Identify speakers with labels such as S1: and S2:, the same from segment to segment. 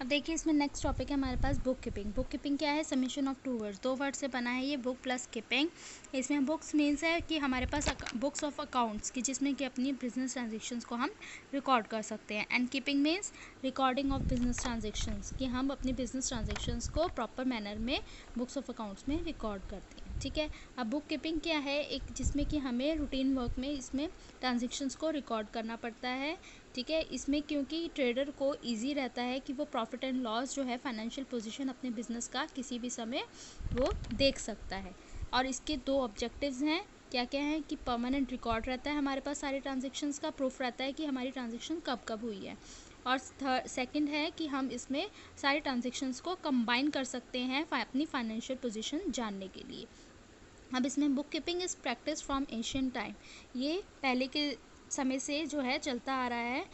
S1: अब देखिए इसमें नेक्स्ट टॉपिक है हमारे पास बुक कीपिंग। बुक कीपिंग क्या है? समेशन ऑफ टू वर्ड्स, दो वर्ड से बना है ये बुक प्लस कीपिंग। इसमें बुक्स मीन्स है कि हमारे पास बुक्स ऑफ अकाउंट्स की जिसमें कि अपनी बिजनेस ट्रांजेक्शन्स को हम रिकॉर्ड कर सकते हैं। And keeping means recording of business transactions, कि हम अपनी बिजनेस ट्रांजेक्शन्स को प्रॉपर मैनर में बुक्स ऑफ अकाउंट्स में रिकॉर्ड करते हैं। ठीक है। अब बुक कीपिंग क्या है? एक जिसमें कि हमें रूटीन वर्क में इसमें ट्रांजेक्शन्स को रिकॉर्ड करना पड़ता है। ठीक है। इसमें क्योंकि ट्रेडर को इजी रहता है कि वो प्रॉफिट एंड लॉस जो है फाइनेंशियल पोजीशन अपने बिजनेस का किसी भी समय वो देख सकता है। और इसके दो ऑब्जेक्टिव्स हैं। क्या क्या है कि परमानेंट रिकॉर्ड रहता है हमारे पास सारे ट्रांजेक्शन्स का, प्रूफ रहता है कि हमारी ट्रांजेक्शन कब कब हुई है। और सेकंड है कि हम इसमें सारे ट्रांजेक्शन्स को कंबाइन कर सकते हैं अपनी फाइनेंशियल पोजीशन जानने के लिए। अब इसमें book keeping is practice from Asian time, ये पहले के समय से जो है चलता आ रहा है।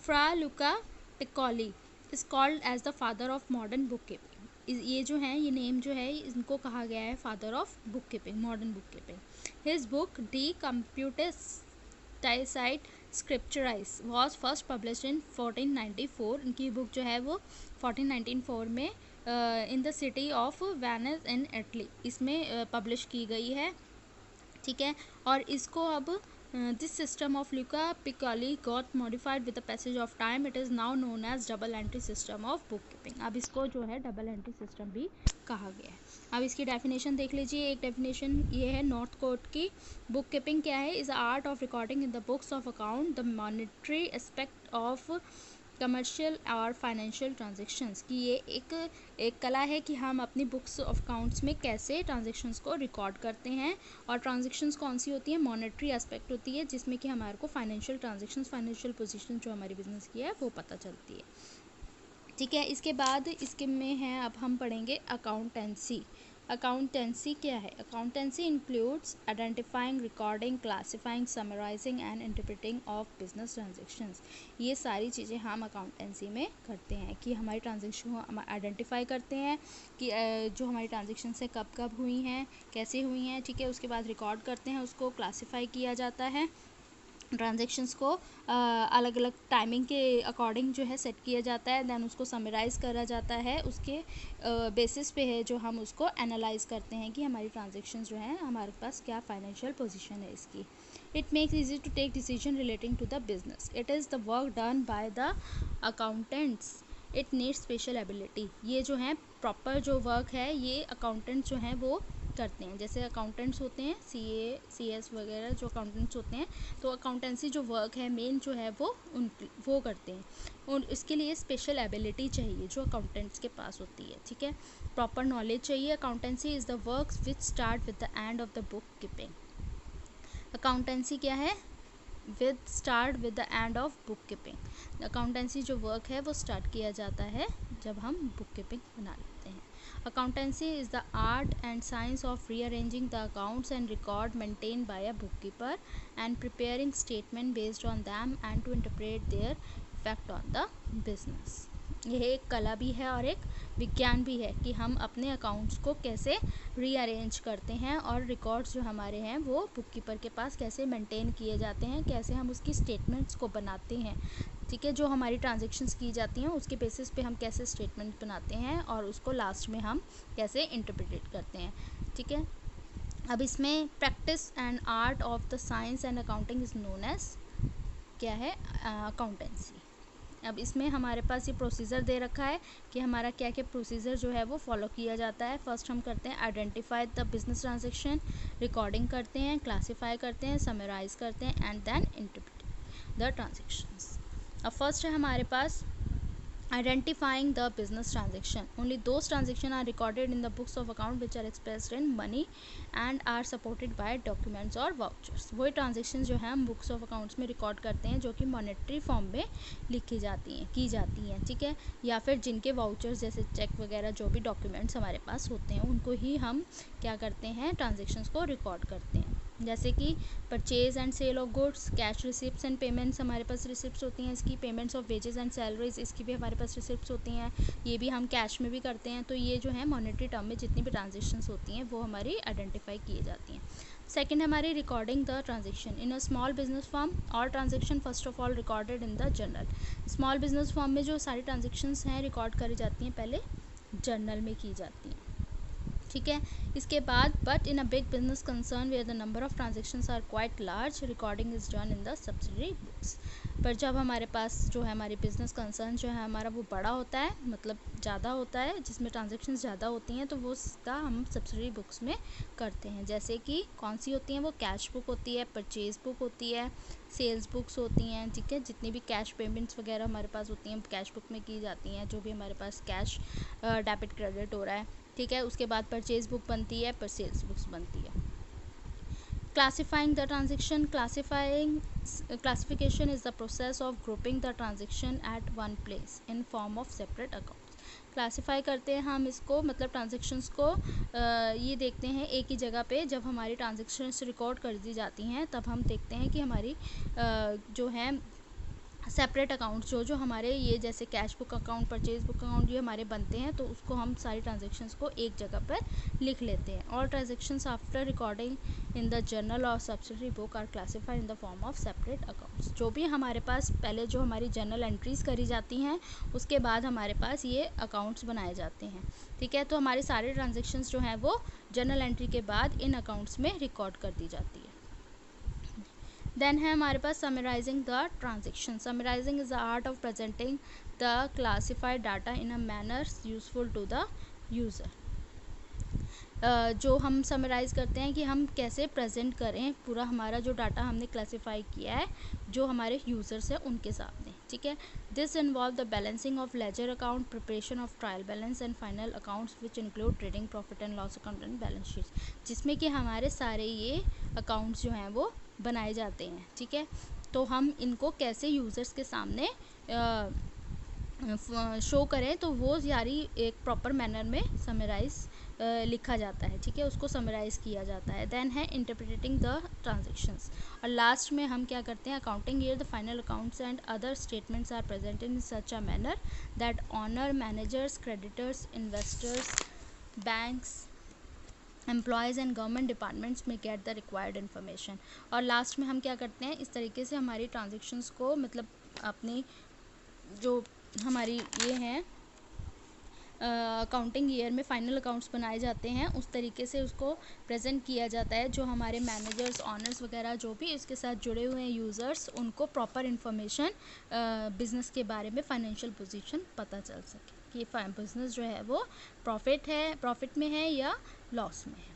S1: Fra Luca Pacioli is called as the father of modern bookkeeping. ये जो है ये नेम जो है इनको कहा गया है father of bookkeeping, modern bookkeeping. His book de computis scripturis was first published in 1494। इनकी बुक जो है वो 1494 में in the city of Venice in Italy इसमें पब्लिश की गई है। ठीक है। और इसको अब this system of Luca Pacioli got modified with the passage of time, it is now known as double entry system of bookkeeping. अब इसको जो है डबल एंट्री सिस्टम भी कहा गया है। अब इसकी डेफिनेशन देख लीजिए। एक डेफिनेशन ये है नॉर्थ कोर्ट की। बुक कीपिंग क्या है? Is art of recording in the books of account the monetary aspect of commercial और फाइनेंशियल ट्रांजेक्शन्स, की ये एक कला है कि हम अपनी बुक्स ऑफ अकाउंट्स में कैसे ट्रांजेक्शन्स को रिकॉर्ड करते हैं। और ट्रांजेक्शन्स कौन सी होती है? मॉनेटरी एस्पेक्ट होती है जिसमें कि हमारे को फाइनेंशियल ट्रांजेक्शन्स, फाइनेंशियल पोजीशन जो हमारी बिजनेस की है वो पता चलती है। ठीक है। इसके बाद इसके में है अब हम पढ़ेंगे अकाउंटेंसी। अकाउंटेंसी क्या है? Accountancy includes identifying, recording, classifying, summarising and interpreting of business transactions. ये सारी चीज़ें हम अकाउंटेंसी में करते हैं कि हमारी ट्रांजेक्शन को हम आइडेंटिफाई करते हैं कि जो हमारी ट्रांजेक्शन से कब कब हुई हैं, कैसे हुई हैं। ठीक है। उसके बाद रिकॉर्ड करते हैं, उसको क्लासीफाई किया जाता है, ट्रांजेक्शन्स को अलग अलग टाइमिंग के अकॉर्डिंग जो है सेट किया जाता है। देन उसको समराइज़ करा जाता है, उसके बेसिस पे है जो हम उसको एनालाइज करते हैं कि हमारी ट्रांजेक्शन्स जो हैं हमारे पास क्या फाइनेंशियल पोजीशन है इसकी। It makes easy to take decision relating to the business. It is the work done by the accountants. It needs special ability. ये जो है प्रॉपर जो वर्क है ये अकाउंटेंट्स जो हैं वो करते हैं। जैसे अकाउंटेंट्स होते हैं CA CS वगैरह जो अकाउंटेंट्स होते हैं, तो अकाउंटेंसी जो वर्क है मेन जो है वो करते हैं। और इसके लिए स्पेशल एबिलिटी चाहिए जो अकाउंटेंट्स के पास होती है। ठीक है। प्रॉपर नॉलेज चाहिए। Accountancy is the work which start with the end of the book keeping. Accountancy क्या है? Start with the end of book keeping. Accountancy जो वर्क है वो स्टार्ट किया जाता है जब हम बुक कीपिंग बना लेते हैं। Accountancy is the art and science of rearranging the accounts and record maintained by a bookkeeper and preparing statement based on them and to interpret their effect on the business. यह एक कला भी है और एक विज्ञान भी है कि हम अपने अकाउंट्स को कैसे रीअरेंज करते हैं और रिकॉर्ड्स जो हमारे हैं वो बुककीपर के पास कैसे मेंटेन किए जाते हैं, कैसे हम उसकी स्टेटमेंट्स को बनाते हैं। ठीक है। जो हमारी ट्रांजेक्शन्स की जाती हैं उसके बेसिस पे हम कैसे स्टेटमेंट बनाते हैं और उसको लास्ट में हम कैसे इंटरप्रेट करते हैं। ठीक है। अब इसमें practice and art of the science and accounting is known as क्या है? अकाउंटेंसी। अब इसमें हमारे पास ये प्रोसीजर दे रखा है कि हमारा क्या क्या प्रोसीजर जो है वो फॉलो किया जाता है। फर्स्ट हम करते हैं identify the business transaction, recording करते हैं, क्लासीफाई करते हैं, समराइज करते हैं and then interpret the transactions. अब फर्स्ट है हमारे पास identifying the business transaction. Only those transactions are recorded in the books of account which are expressed in money and are supported by documents or vouchers. वही transaction जो है हम books of accounts में record करते हैं जो कि monetary form में लिखी जाती हैं, की जाती हैं। ठीक है। या फिर जिनके वाउचर्स जैसे चेक वगैरह जो भी डॉक्यूमेंट्स हमारे पास होते हैं उनको ही हम क्या करते हैं? ट्रांजेक्शन्स को रिकॉर्ड करते हैं। जैसे कि purchase and sale of goods, cash receipts and payments, हमारे पास रिसिप्ट्स होती हैं इसकी। Payments of wages and salaries, इसकी भी हमारे पास रिसिप्ट्स होती हैं। ये भी हम कैश में भी करते हैं। तो ये जो है मॉनेटरी टर्म में जितनी भी ट्रांजेक्शन्स होती हैं वो हमारी आइडेंटिफाई की जाती हैं। सेकेंड है हमारी recording the transaction in a small business form. All transaction first of all recorded in the journal. Small business form में जो सारी ट्रांजेक्शन्स हैं रिकॉर्ड करी जाती हैं पहले जर्नल में की जाती हैं, ठीक है। इसके बाद but in a big business concern where the number of transactions are quite large recording is done in the subsidiary books. पर जब हमारे पास जो है हमारी बिजनेस कंसर्न जो है हमारा वो बड़ा होता है, मतलब ज़्यादा होता है, जिसमें ट्रांजेक्शन्स ज़्यादा होती हैं, तो वो उसका हम सब्सिडरी बुक्स में करते हैं। जैसे कि कौन सी होती हैं वो, कैश बुक होती है, परचेज बुक होती है, सेल्स बुक्स होती हैं, ठीक है। जितनी भी कैश पेमेंट्स वगैरह हमारे पास होती हैं कैश बुक में की जाती हैं, जो भी हमारे पास कैश डेबिट क्रेडिट हो रहा है, ठीक है। उसके बाद परचेज बुक बनती है, पर सेल्स बुक्स बनती है। Classifying the transaction. Classification is the process of grouping the transaction at one place in form of separate accounts. Classify करते हैं हम इसको, मतलब ट्रांजेक्शन्स को ये देखते हैं एक ही जगह पे। जब हमारी ट्रांजेक्शन्स रिकॉर्ड कर दी जाती हैं तब हम देखते हैं कि हमारी जो है सेपरेट अकाउंट जो हमारे ये जैसे cash book account, purchase book account ये हमारे बनते हैं, तो उसको हम सारी ट्रांजेक्शन्स को एक जगह पर लिख लेते हैं। All transactions after recording in the journal और subsidiary book are classified in the form of separate accounts. जो भी हमारे पास पहले जो हमारी जर्नल एंट्रीज करी जाती हैं उसके बाद हमारे पास ये अकाउंट्स बनाए जाते हैं, ठीक है। तो हमारे सारे ट्रांजेक्शन्स जो हैं वो जर्नल एंट्री के बाद इन अकाउंट्स में रिकॉर्ड कर दी जाती है। देन है हमारे पास summarising the transaction. Summarising is the art of presenting the classified data in a manner useful to the user. जो हम समराइज़ करते हैं कि हम कैसे प्रेजेंट करें पूरा हमारा जो डाटा हमने क्लासिफाई किया है जो हमारे यूज़र्स हैं उनके सामने, ठीक है। This involve the balancing of ledger account, preparation of trial balance and final accounts which include trading profit and loss account and balance sheet, जिसमें कि हमारे सारे ये अकाउंट्स जो हैं वो बनाए जाते हैं, ठीक है। तो हम इनको कैसे यूज़र्स के सामने शो करें, तो वो यारी एक प्रॉपर मैनर में समराइज लिखा जाता है, ठीक है, उसको समराइज़ किया जाता है। देन है इंटरप्रेटिंग द ट्रांजेक्शन्स। और लास्ट में हम क्या करते हैं, accounting year the final accounts and other statements are presented in such a manner that owner, managers, creditors, investors, banks, employees and government departments may get the required information. और last में हम क्या करते हैं, इस तरीके से हमारी ट्रांजेक्शन्स को, मतलब अपनी जो हमारी ये हैं अकाउंटिंग ईयर में फाइनल अकाउंट्स बनाए जाते हैं, उस तरीके से उसको प्रेजेंट किया जाता है। जो हमारे मैनेजर्स, ऑनर्स वगैरह जो भी इसके साथ जुड़े हुए हैं यूज़र्स, उनको प्रॉपर इन्फॉर्मेशन बिज़नेस के बारे में, फाइनेंशियल पोजीशन पता चल सके कि बिज़नेस जो है वो प्रॉफिट में है या लॉस में है,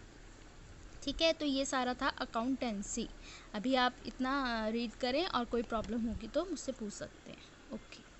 S1: ठीक है। तो ये सारा था अकाउंटेंसी। अभी आप इतना रीड करें और कोई प्रॉब्लम होगी तो मुझसे पूछ सकते हैं। ओके।